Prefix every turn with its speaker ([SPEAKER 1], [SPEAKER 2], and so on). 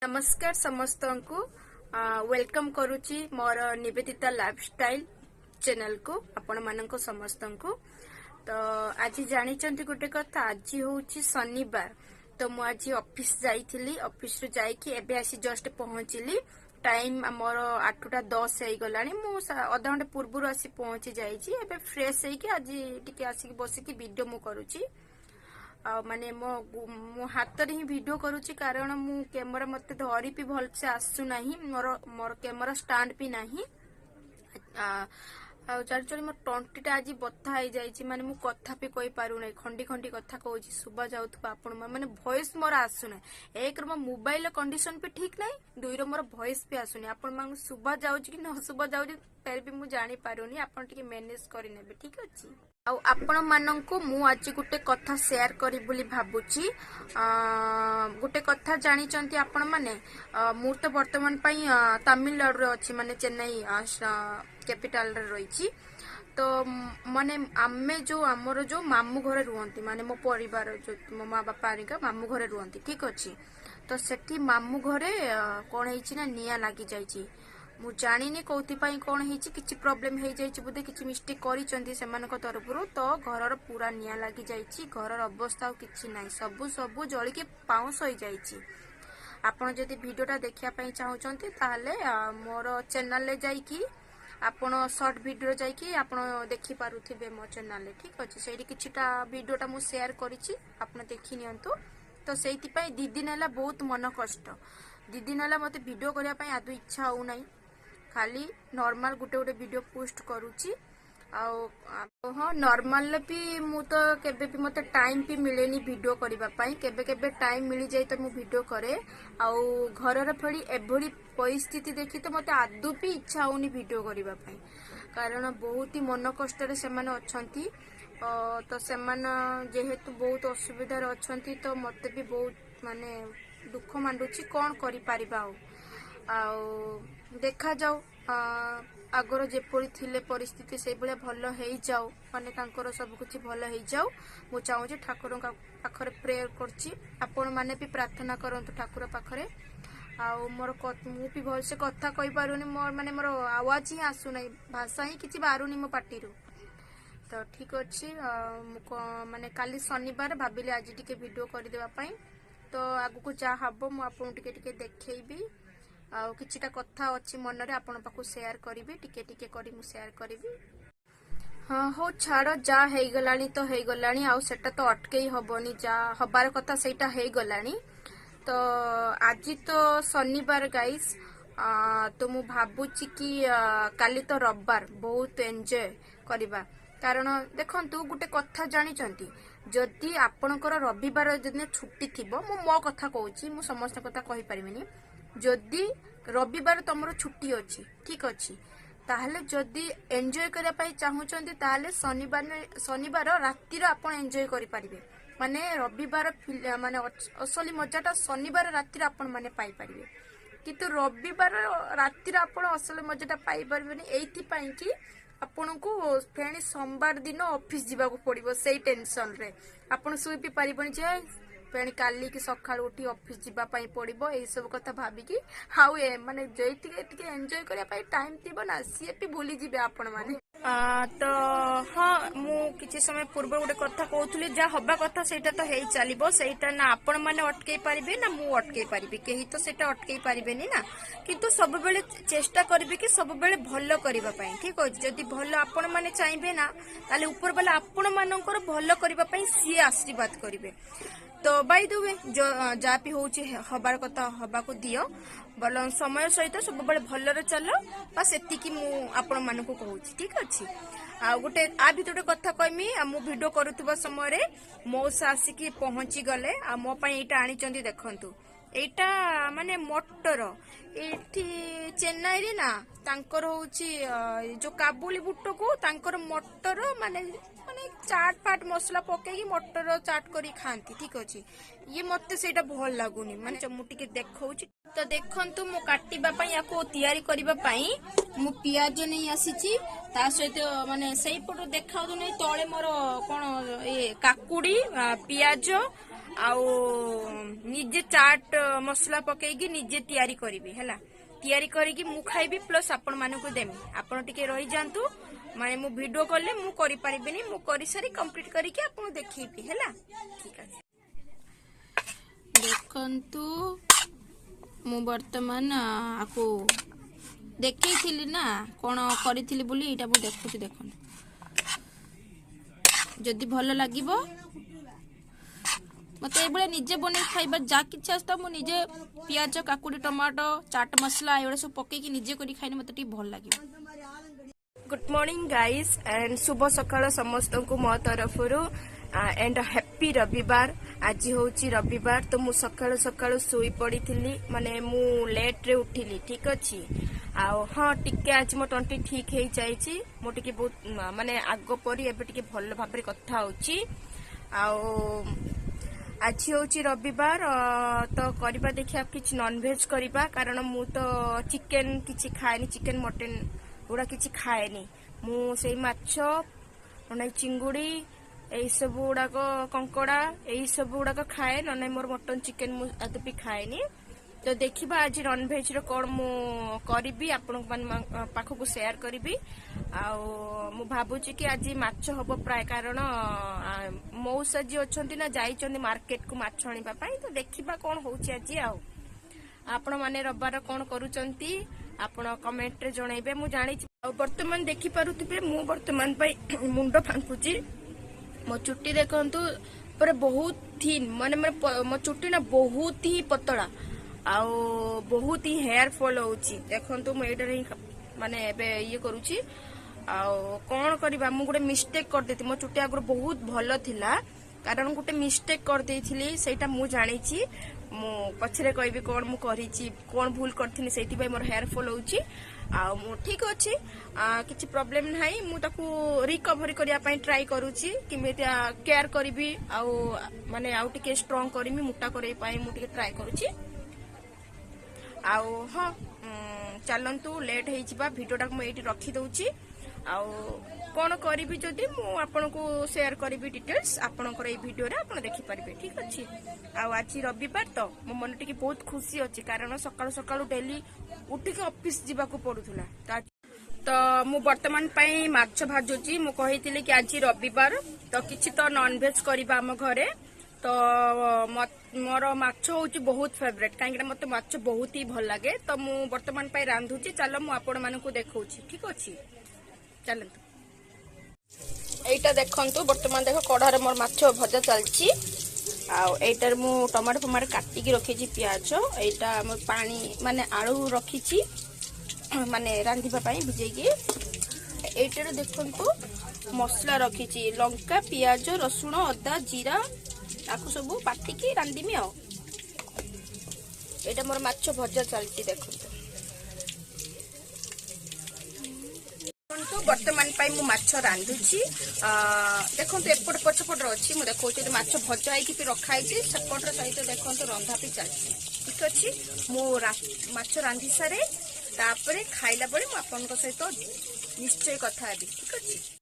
[SPEAKER 1] नमस्कार समस्त को वेलकम करुच्ची मोर निवेदिता लाइफस्टाइल चैनल को आपण मानक समस्त को। तो आज जानी गोटे कथा, आज हूँ शनिवार। तो मु आज ऑफिस जाइली, ऑफिस रु जाइकी एबे आसी जस्ट पहुंचली। टाइम मोर 8:10 हो गला। मु अधा घंटे पूर्व आसी पहुंची जाइए। एबे फ्रेश होइकी आज टिके आसिक बसिकी वीडियो मु करूची। माने मो हाथ रे ही वीडियो करूची कारण मु कैमरा मते धरी भी भल से आसु नाही। मोर कैमरा स्टैंड भी नाही। चली मोर टंटीटा आज बथा हो जाइए। माने मु कथा भी कहि पारु नै, खंडी खंडी कथा कहूची। सुबा जाउतबा आपण माने वॉइस मोर आसु नै। एक रो मोबाइल कंडीशन भी ठीक नै, दुई रो मोर वॉइस भी आसु नै। आपण मांग सुबा जाउची कि न सुबा जाउची फेर भी मु जानि पारुनी। आपण टिके मैनेज करि नेबे, ठीक अछि। आपण मानंको मु आज गुटे कथा शेयर करी बोली भाबुची। गुटे कथा जानी चंती आपण माने। मु तो वर्तमान पई तमिलनाडु रे अछि, माने चेन्नई कैपिटल रे रहिची। तो माने आमे जो हमरो जो मामू घरे रुहंती, माने मो परिवार जो मो माँ बापा आरिका मामू घरे रुहंती, ठीक अछि। तो सेठी मामू घरे कोन हेछि ना निया लागी जाइची। मु जानिनी कौथि पई कोन हेछि, किछि प्रॉब्लम हे जाइछि बोधे, किछि मिस्टेक करिचंती सेमानक तरफरु। तो घरर पूरा निया लागी जाइछि। घरर अवस्था किछि नाही, सबु जळी के पाउस होई जाइछि। आपण जदि वीडियोटा देखिया पई चाहुचंती ताहले मोर चैनल ले जाइकी आपण शॉर्ट वीडियो जाइकी आपण देखि पारुथिबे मो चैनल ले, ठीक अछि। सेठी किछिटा वीडियोटा मु शेयर करिछि, आपण देखि नियंतु। तो सेति पई दी दिन हला बहुत मन कष्ट। दी दिन हला मते वीडियो करिया पई आदु इच्छा हो नाही। खाली नॉर्मल गुटे गुटे वीडियो पोस्ट करूची। हाँ, नॉर्मल भी मु तो केबे भी मते टाइम भी मिलेनी वीडियो करिबा पई। केबे केबे टाइम मिली जाय तो मु वीडियो करे। आउ घरर फेड़ी एभली परिस्थिति देखि तो मते आदु भी इच्छा होनी वीडियो करिबा पई, कारण बहुत ही मन कष्ट रे सेमाने अछंती। तो सेमाने जेहेतु बहुत असुविधा रे अछंती, तो मते भी बहुत माने दुख मांडुची। कोन करि परिबा आउ देखा जाऊ। आगर जेपरी थिले परिस्थिति से भले भल हो जाऊ, माने तांकर सब कुछ भल हो जाऊ। मु चाहूँ ठाकुर पाखरे प्रेयर करछि। आपण माने भी प्रार्थना करंतु ठाकुर पाखरे। आउ मोर मु भी भल से कथा कहि पारुनी। मोर माने मोर आवाज ही आसु नै, भाषा ही किछि बारुनी मो पाटीरु। तो ठीक अछि। माने काली शनिवार भाबिले आज टिके वीडियो करि देबा पई। तो आगु को जा हबो मु आपन टिके टिके देखैबी। आउ किछिटा कथा अछि मन रे आपण पाखु शेयर करिवि, टिके टिके करी मु शेयर करिवि। हाँ हो छाड़, जा हे गलानी तो हे गलानी। आउ सेटा तो अटके ही हबनी, जा हबार कथा सेटा हे गलानी। तो आज तो शनिवार गाइस। तो मु भाबुची कि काली तो रविवार बहुत एन्जॉय करिबा। कारण देखंतु गुटे कथा जानी चंती, जदि आपणकर रविवार जदि छुट्टी थिबो, मु मो कथा कहूची, मु समस्त कथा कहि परिमिनी। जदि रविवार तमरो छुट्टी अछि, ठीक अछि, ताहले जदि एन्जॉय करिया पई चाहुचंती ताहले शनिवार रातिर आपण एन्जॉय करि परिबे। माने रविवार माने असली मजाटा शनिवार रातिर आपण माने पाई परिबे। किंतु रविवार रातिर आपण असली मजाटा पाई परिबेनी, एथि पई कि आपनको फेणी सोमवार दिन ऑफिस जीवा को पड़िबो। सेई टेंशन रे आपण सुई भी परिबनी जे फेणी काली की सकाळ उठी ऑफिस जीवा पई पड़िबो। ए सब कथा भाबी कि हाउ ए माने जेति टिके एन्जॉय करिया पई टाइम थिबो ना, सी भी भूली जिबे आपण माने। तो हाँ, मु किछि समय पूर्व गोटे कथा कहउथुली, जा हबा कथा सेटा तो हेई चलिबो। सेटा ना आपण माने अटकेई पारिबे ना मु अटकेई पारिबे, केही तो सेटा अटकेई पारिबेनी ना। किंतु सब बेले चेष्टा करबे कि सब बेले भलो करिबा पई, ठीक अछि। जदि भलो आपण माने चाइबे ना, ताले ऊपर वाला आपण मानकर भलो करिबा पई सी आशीर्वाद करिबे। तो बाय द वे जा भी होची हबार कथा हबा को दियो, बोल समय सहित सब बेले भलरे चलो। बस एतिकी मु आपण मानकु कहूची, ठीक अछि। आ गोटे आ भितर कथा कहमी, मु वीडियो करूतबा समय रे मौसा आसिकी पहुंची गले। आ मो पई एटा आनी चंदी देखंतु। एटा माने मटर एठी चेन्नई रे ना तांकर होची जो काबुली बुट्ट को तांकर मटर माने माने चाट फाट मसला पके मटर चाट करी खांती, ठीक अछि। ये मते सेटा भल लागुनी, माने मु टिके देखौची। तो देखंतु मु काटिबा पई याको तयारी करिबा पई मु पियाज नै आसीची। ता सहित माने सेई पटो देखाउ नै तळे मोर कोन ए काकुडी पियाज आउ निजे चाट मसला पकेगी निजे तैयारी करी है तैयारी करी मु खाइबी प्लस आपण मानकु देमी आपण टिके रही जांतु माने मु वीडियो कले मु करि परिबिनी मु करि सारी कंप्लीट करी के आपण देखिबी हैला ठीक আছে देखंतु मु वर्तमान आको देखैथिली ना कोन करिथिली बोली एटा मु देखुची देखन जदि भल लागिबो मत ये निजे बने खाइबा जा किच्छा आस्ता मु निजे पियाज काकुड़ी टमाटो चाट मसला एवढे सब पकेकी निजे करी खाइने मत टी भल लागिबो गुड मॉर्निंग गाइस एंड शुभ सकाळ समस्त को मो तरफरु एंड हैप्पी रविवार आज होची रविवार तो मु सकाळ सकाळ सोई पड़ी थिली माने मु लेट रे उठिली ठीक अछि आउ हाँ टिके आज मो टंटी ठीक हे जाईची मो टिके बहुत माने आगो परी एबे टिके भल भाबरे कथा होची आउ आज होची रविवार तो करबा देखिया किछ नॉन वेज करबा कारण मु तो चिकन किछि खाएनी चिकन मटन गुड़ा किछि खाएनी मु सेई माछो नै चिंगुड़ी एई सब गुड़ा कंकड़ा एई सब गुड़ा खाए नै मोर मटन चिकन मु आदपि खाएनी तो देखिबा आज नॉन वेज रो कोन मु करबी आपन पाखो को शेयर करबी आउ मु भाबुची कि आज माछ हबो प्राय कारण मौसा जी अछंती ना जाइचंदी मार्केट को माछ आनिबा पई तो देखिबा कोन होची आज आउ आपण माने रविवार कोन करूचंती आपण कमेंट रे जणाइबे मु जानि वर्तमान देखि पारुथिबे मु वर्तमान पई मुंडो फांकुची मो चुट्टी देखंतु पर बहुत थिन माने मो चुट्टी ना बहुत ही पतला आउ बहुत ही हेयर फॉल होची देखंतु मु एडरे माने एबे ये करूची आउ कोन करबा मु गोटे मिस्टेक कर देती मो चुट्टी आगु बहुत भलो थिला कारण गोटे मिस्टेक कर देथिली सेटा मु जानिची मु पछरे कहबी कोन मु करिची कोन भूल करथिनी सेति भाई मोर हेयर फॉल होची आ मु ठीक अछि किछि प्रॉब्लम नाही मु ताकू रिकवरी करिया पई ट्राई करूची किमेतिया केयर करबी आ माने आउ टिके स्ट्रांग करमी मुटा करे पई मु टिके ट्राई करूची आउ हाँ चलतु लेट हो भिडियोटा मुझे ये रखी दौची आउ कौन करी जदि आपको शेयर करी डिटेल्स आपणकर ये भिडियो आप देखिपारे ठीक अच्छे आज रविवार तो मो मन टी बहुत खुशी अच्छी कारण सकाळु सकाळु डेली उठिक ऑफिस जावाक पड़ूला तो मु वर्तमान माछ भाजुची मु कही कि आज रविवार तो किसी तो नॉन वेज करबा आम घरे तो मोर माछ होची बहुत फेवरेट कहीं मत माछ बहुत ही भल लगे तो मु वर्तमान पाई रांधुची चलो मु आपण मानकु देखौची ठीक अछि चलंतु एटा देखंतु वर्तमान देखो कढ़ारे मोर माछ भजा चलची आ एटार मु टमाटो फमाटो काटी की रखीची प्याज एटा मोर पानी माने आलू रखीची माने रांधिबा पाई भिजेकी एटार देखंतु मसला रखीची लंका प्याज रसुण अदा जीरा ताकू सब बाटिकी रांधिमी आ एटा मोर माछ भजा चलती देखंतु वर्तमान पाई मु माछ रांधुची देखंतु एपट पछपट अछि मु देखौची माछ भजा है कि रखा है सेपट सहित देखंतु रंधा भी चलती ठीक अछि मु माछ रांधि सारे तापरे खाइला बळे मु आपनक सहित निश्चय कथा हेबी ठीक अछि।